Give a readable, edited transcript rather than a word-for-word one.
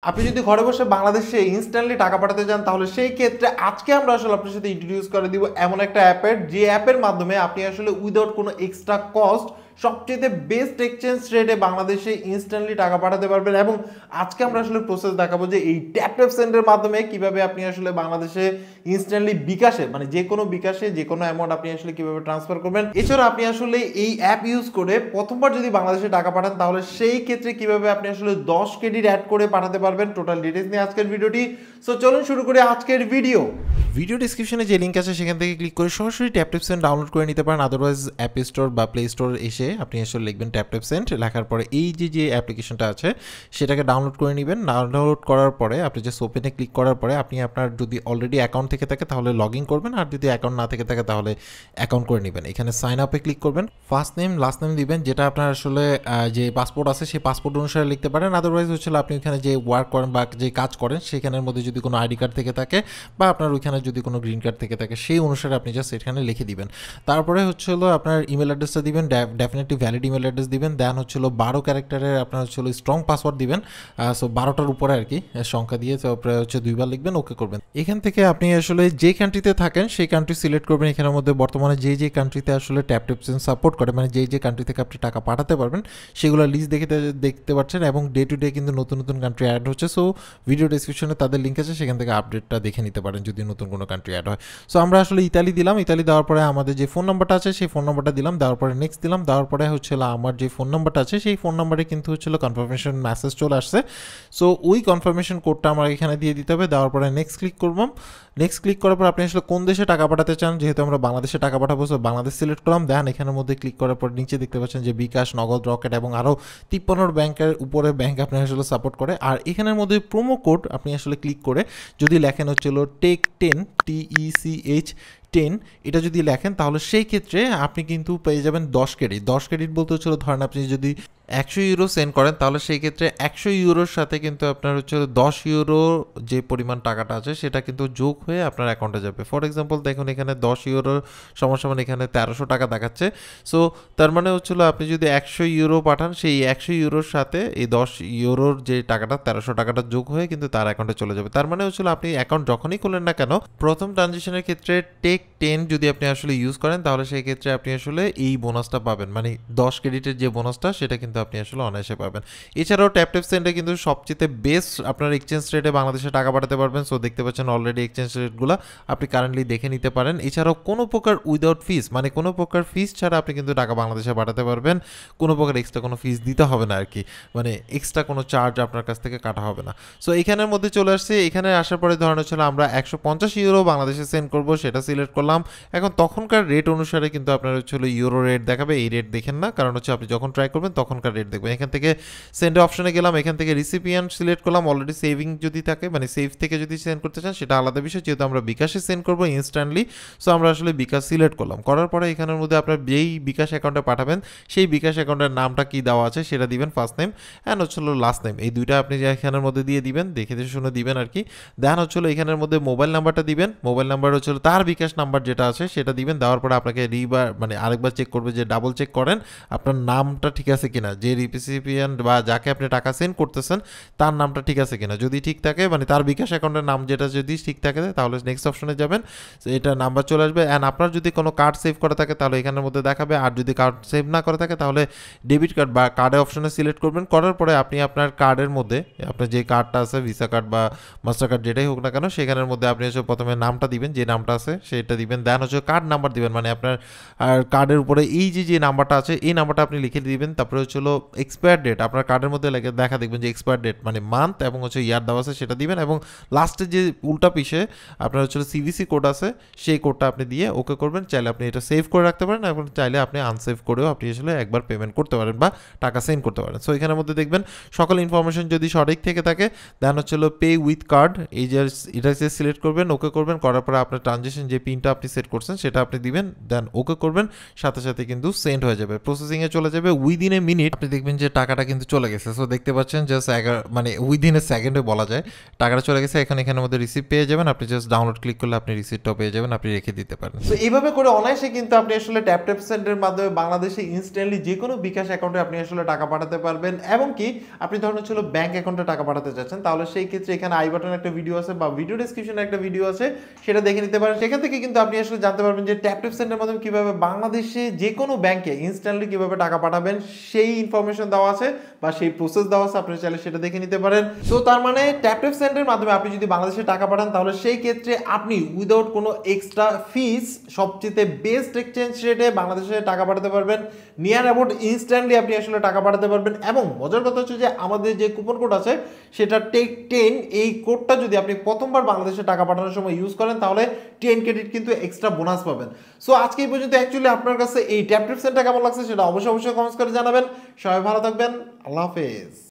আপনি যদি ঘরে বসে বাংলাদেশে ইনস্ট্যান্টলি টাকা পাঠাতে চান তাহলে সেই ক্ষেত্রে আজকে আমরা আসলে আপনার সাথে ইন্ট্রোডিউস করে দিব এমন একটা অ্যাপের যে অ্যাপের মাধ্যমে আপনি আসলে উইদাউট কোনো এক্সট্রা কস্ট সবচেয়ে বেস্ট এক্সচেঞ্জ রেটে বাংলাদেশে ইনস্ট্যান্টলি টাকা পাঠাতে পারবেন। এবং আজকে আমরা আসলে প্রসেস দেখাবো যে এই ট্যাপ ট্যাপ সেন্ডের মাধ্যমে কিভাবে আপনি আসলে বাংলাদেশে ইনস্ট্যান্টলি বিকাশে মানে যে কোনো বিকাশে যে কোনো অ্যামাউন্ট আপনি আসলে কিভাবে ট্রান্সফার করবেন। এছাড়া আপনি আসলে এই অ্যাপ ইউজ করে প্রথমবার যদি বাংলাদেশে টাকা পাঠান তাহলে সেই ক্ষেত্রে কিভাবে আপনি আসলে 10 ক্রেডিট অ্যাড করে পাঠাতে পারবেন, টোটাল ডিটেইলস নিয়ে আজকের ভিডিওটি। সো চলুন শুরু করি আজকের ভিডিও ডিসক্রিপশনে যে লিঙ্ক আছে সেখান থেকে ক্লিক করে সরাসরি ট্যাপ ট্যাপ সেন্ড ডাউনলোড করে নিতে পারেন। আদারওয়াইজ অ্যাপ স্টোর বা প্লে স্টোর এসে আপনি আসলে লিখবেন ট্যাপ ট্যাপ সেন্ড, লেখার পরে এই যে অ্যাপ্লিকেশনটা আছে সেটাকে ডাউনলোড করে নেবেন। ডাউনলোড করার পরে আপনি জাস্ট ওপেনে ক্লিক করার পরে আপনি আপনার যদি অলরেডি অ্যাকাউন্ট থেকে থাকে তাহলে লগ ইন করবেন, আর যদি অ্যাকাউন্ট না থেকে থাকে তাহলে অ্যাকাউন্ট করে নেবেন। এখানে সাইন আপে ক্লিক করবেন, ফার্স্ট নেম লাস্ট নেম দিবেন, যেটা আপনার আসলে যে পাসপোর্ট আছে সেই পাসপোর্ট অনুসারে লিখতে পারেন। আদারওয়াইজ হচ্ছে আপনি ওইখানে যে ওয়ার্ক করেন বা যে কাজ করেন সেখানের মধ্যে যদি কোনো আইডি কার্ড থেকে থাকে বা আপনার ওইখানে যদি কোনো গ্রিন কার্ড থেকে থাকে সেই অনুসারে আপনি জাস্ট এখানে লিখে দিবেন। তারপরে হচ্ছে আপনার ইমেল অ্যাড্রেসটা দিবেন, ডেফিনেটলি ভ্যালিড ইমেল অ্যাড্রেস দিবেন। দেন হচ্ছে 12 ক্যারেক্টারের আপনার হচ্ছে স্ট্রং পাসওয়ার্ড দিবেন। সো 12টার উপরে আর কি সংখ্যা দিয়ে তারপরে হচ্ছে 2বার লিখবেন, ওকে করবেন। এখান থেকে আপনি আসলে যে কান্ট্রিতে থাকেন সেই কান্ট্রি সিলেক্ট করবেন। এখানের মধ্যে বর্তমানে যে কান্ট্রিতে আসলে ট্যাপ ট্যাপ সেন্ড সাপোর্ট করে মানে যে কান্ট্রি থেকে আপনি টাকা পাঠাতে পারবেন সেগুলো লিস্ট দেখতে পাচ্ছেন। এবং ডে টু ডে কিন্তু নতুন নতুন কান্ট্রি অ্যাড হচ্ছে। সো ভিডিও ডিসক্রিপশনে তাদের লিঙ্ক আছে, সেখান থেকে আপডেটটা দেখে নিতে পারেন যদি নতুন কোনো কান্ট্রি অ্যাড হয়। সো আমরা আসলে ইতালি দিলাম, ইতালি দেওয়ার পরে আমাদের যে ফোন নাম্বারটা আছে সেই ফোন নাম্বারটা দিলাম, দেওয়ার পরে নেক্সট দিলাম, দেওয়ার পরে হচ্ছিল আমার যে ফোন নাম্বারটা আছে সেই ফোন নাম্বারে কিন্তু হচ্ছিল কনফার্মেশন মেসেজ চলে আসছে। সো ওই কনফার্মেশন কোডটা আমার এখানে দিয়ে দিতে হবে। দেওয়ার পরে নেক্সট ক্লিক করলাম। নেক্সট ক্লিক করার পর আপনি আসলে কোন দেশে টাকা পাঠাতে চান, যেহেতু আমরা বাংলাদেশে টাকা পাঠাবো সো বাংলাদেশ সিলেক্ট করলাম। দেন এখানের মধ্যে ক্লিক করার পর নিচে দেখতে পাচ্ছেন যে বিকাশ, নগদ, রকেট এবং আরও 53 ব্যাংকের উপরে ব্যাংক আপনার আসলে সাপোর্ট করে। আর এখানের মধ্যে প্রোমো কোড আপনি আসলে ক্লিক করে যদি লেখেন হচ্ছিল টেক10 TECH10 এটা যদি লেখেন তাহলে সেই ক্ষেত্রে আপনি কিন্তু পেয়ে যাবেন 10 ক্রেডিট। 10 ক্রেডিট বলতে হচ্ছিল ধরেন আপনি যদি 100 ইউরো সেন্ড করেন তাহলে সেই ক্ষেত্রে 100 ইউরোর সাথে কিন্তু আপনার হচ্ছে 10 ইউরো যে পরিমাণ টাকাটা আছে সেটা কিন্তু যোগ হয়ে আপনার অ্যাকাউন্টে যাবে। ফর এক্সাম্পল দেখুন এখানে 10 ইউরো সমান এখানে 1300 টাকা দেখাচ্ছে। সো তার মানে হচ্ছিল আপনি যদি 100 ইউরো পাঠান সেই 100 ইউরোর সাথে এই 10 ইউরোর যে টাকাটা 1300 টাকাটা যোগ হয়ে কিন্তু তার অ্যাকাউন্টে চলে যাবে। তার মানে হচ্ছিল আপনি অ্যাকাউন্ট যখনই খুলেন না কেন প্রথম ট্রানজিশনের ক্ষেত্রে টেক10 যদি আপনি আসলে ইউজ করেন তাহলে সেই ক্ষেত্রে আপনি আসলে এই বোনাসটা পাবেন, মানে 10 ক্রেডিটের যে বোনাসটা সেটা কিন্তু আপনি আসলে অনায়াসে পাবেন। এছাড়াও ট্যাপ ট্যাপ সেন্ডে কিন্তু সবচেয়ে বেস্ট আপনার এক্সচেঞ্জ রেটে বাংলাদেশে টাকা পাঠাতে পারবেন। সো দেখতে পাচ্ছেন অলরেডি এক্সচেঞ্জ রেটগুলো আপনি কারেন্টলি দেখে নিতে পারেন। এছাড়াও কোনো প্রকার উইদাউট ফিস মানে কোনো প্রকার ফিস ছাড়া আপনি কিন্তু টাকা বাংলাদেশে পাঠাতে পারবেন, কোনো প্রকার এক্সট্রা কোনো ফিস দিতে হবে না আর কি, মানে এক্সট্রা কোনো চার্জ আপনার কাছ থেকে কাটা হবে না। সো এখানের মধ্যে চলে আসছে, এখানে আসার পরে ধরনের ছিল আমরা 150 ইউরো বাংলাদেশে সেন্ড করবো, সেটা সিলেক্ট করলাম। এখন তখনকার রেট অনুসারে কিন্তু আপনার হচ্ছে ইউরো রেট দেখাবে, এই রেট দেখেন না, কারণ হচ্ছে আপনি যখন ট্রাই করবেন তখনকার রেট দেখবেন। এখান থেকে সেন্ড অপশনে গেলাম, এখান থেকে রিসিপিয়েন্ট সিলেক্ট করলাম। অলরেডি সেভিং যদি থাকে মানে সেভ থেকে যদি সেন্ড করতে চান সেটা আলাদা বিষয়, যেহেতু আমরা বিকাশে সেন্ড করবো ইনস্ট্যান্টলি সো আমরা আসলে বিকাশ সিলেক্ট করলাম। করার পরে এখানের মধ্যে আপনার যেই বিকাশ অ্যাকাউন্টে পাঠাবেন সেই বিকাশ অ্যাকাউন্টের নামটা কি দেওয়া আছে সেটা দিবেন, ফার্স্ট নেম অ্যান্ড হচ্ছিল লাস্ট নেম, এই দুইটা আপনি এখানের মধ্যে দিয়ে দিবেন, দেখে শুনে দিবেন আর কি। দেন হচ্ছিল এখানের মধ্যে মোবাইল নাম্বারটা দিবেন, মোবাইল নাম্বার হচ্ছিল তার বিকাশ নাম্বার যেটা আছে সেটা দিবেন। দেওয়ার পরে আপনাকে মানে আরেকবার চেক করবে যে ডাবল চেক করেন আপনার নামটা ঠিক আছে কিনা, যে রিসিপিয়েন্ট বা যাকে আপনি টাকা সেন্ড করতেছেন তার নামটা ঠিক আছে কিনা। যদি ঠিক থাকে মানে তার বিকাশ অ্যাকাউন্টের নাম যেটা যদি ঠিক থাকে তাহলে নেক্সট অপশনে যাবেন, এটা নাম্বার চলে আসবে। অ্যান্ড আপনার যদি কোনো কার্ড সেভ করা থাকে তাহলে এখানের মধ্যে দেখাবে, আর যদি কার্ড সেভ না করা থাকে তাহলে ডেবিট কার্ড বা কার্ডের অপশনে সিলেক্ট করবেন। করার পরে আপনি আপনার কার্ডের মধ্যে আপনার যে কার্ডটা আছে ভিসা কার্ড বা মাস্টার কার্ড যেটাই হোক না কেন সেখানের মধ্যে আপনি হচ্ছে প্রথমে নামটা দিবেন, যে নামটা আছে সেটা দিবেন। দেন হচ্ছে কার্ড নাম্বার দিবেন, মানে আপনার আর কার্ডের উপরে এই যে নাম্বারটা আছে এই নাম্বারটা আপনি লিখে দিবেন। তারপরে হচ্ছে এক্সপায়ার ডেট আপনার কার্ডের মধ্যে দেখা দেখবেন যে এক্সপায়ার ডেট মানে মান্থ এবং হচ্ছে ইয়ার দেওয়া আছে সেটা দিবেন। এবং লাস্টে যে উল্টা পিছে আপনার হচ্ছে সিভিসি কোড আছে সেই কোডটা আপনি দিয়ে ওকে করবেন। চাইলে আপনি এটা সেভ করে রাখতে পারেন এবং চাইলে আপনি আনসেভ করেও আপনি আসলে একবার পেমেন্ট করতে পারেন বা টাকা সেন্ড করতে পারেন। সো এখানের মধ্যে দেখবেন সকল ইনফরমেশন যদি সঠিক থেকে থাকে দেন হচ্ছে পে উইথ কার্ড, এই যে এটা সিলেক্ট করবেন, ওকে করবেন। করার পরে আপনার ট্রানজেকশন যে পিন পিনটা আপনি সেট করছেন সেটা আপনি দিবেন, দেন ওকে করবেন, সাথে সাথে কিন্তু সেন্ড হয়ে যাবে, প্রসেসিংয়ে চলে যাবে। উইদিন এ মিনিট আপনি দেখবেন যে টাকাটা কিন্তু চলে গেছে। সো দেখতে পাচ্ছেন জাস্ট মানে উইদিন এ সেকেন্ডে বলা যায় টাকাটা চলে গেছে। এখানের মধ্যে রিসিপ্ট পেয়ে যাবেন, আপনি জাস্ট ডাউনলোড ক্লিক করলে আপনি রিসিপ্টটাও পেয়ে যাবেন, আপনি রেখে দিতে পারেন। তো এইভাবে করে অনায়াসে কিন্তু আপনি আসলে ট্যাপ ট্যাপ সেন্ডের মাধ্যমে বাংলাদেশে ইনস্ট্যান্টলি যে কোনো বিকাশ অ্যাকাউন্টে আপনি আসলে টাকা পাঠাতে পারবেন। এবং কি আপনি ধরুন হচ্ছিল ব্যাংক অ্যাকাউন্টে টাকা পাঠাতে চাচ্ছেন, তাহলে সেই ক্ষেত্রে এখানে আই বাটনে একটা ভিডিও আছে বা ভিডিও ডেসক্রিপশনে একটা ভিডিও আছে, সেটা দেখে নিতে পারেন। সেখান থেকে কিন্তু আপনি আসলে জানতে পারবেন যে ট্যাপ ট্যাপ সেন্ডের মাধ্যমে কিভাবে বাংলাদেশে যে কোনো ব্যাংকে ইনস্ট্যান্টলি কিভাবে টাকা পাঠাবেন সেই ইনফরমেশন দেওয়া আছে বা সেই প্রসেস দেওয়া আছে, আপনি চাইলে সেটা দেখে নিতে পারেন। সো তার মানে ট্যাপ ট্যাপ সেন্ডের মাধ্যমে আপনি যদি বাংলাদেশে টাকা পাঠান তাহলে সেই ক্ষেত্রে আপনি উইদাউট কোনো এক্সট্রা ফিস সবচেয়ে বেস্ট এক্সচেঞ্জ রেটে বাংলাদেশে টাকা পাঠাতে পারবেন, নিয়ার অ্যাবাউট ইনস্ট্যান্টলি আপনি আসলে টাকা পাঠাতে পারবেন। এবং মজার কথা হচ্ছে যে আমাদের যে কুপন কোড আছে সেটা টেক 10, এই কোডটা যদি আপনি প্রথমবার বাংলাদেশে টাকা পাঠানোর সময় ইউজ করেন তাহলে 10 ক্রেডিট কিন্তু এক্সট্রা বোনাস পাবেন। সো আজকে এই পর্যন্ত অ্যাকচুয়ালি আপনার কাছে এই ট্যাপ ট্যাপ সেন্ডটা কেমন লাগছে সেটা অবশ্যই কমেন্টস করে জানাবেন। সবাই ভালো থাকবেন, আল্লাহ হাফেজ।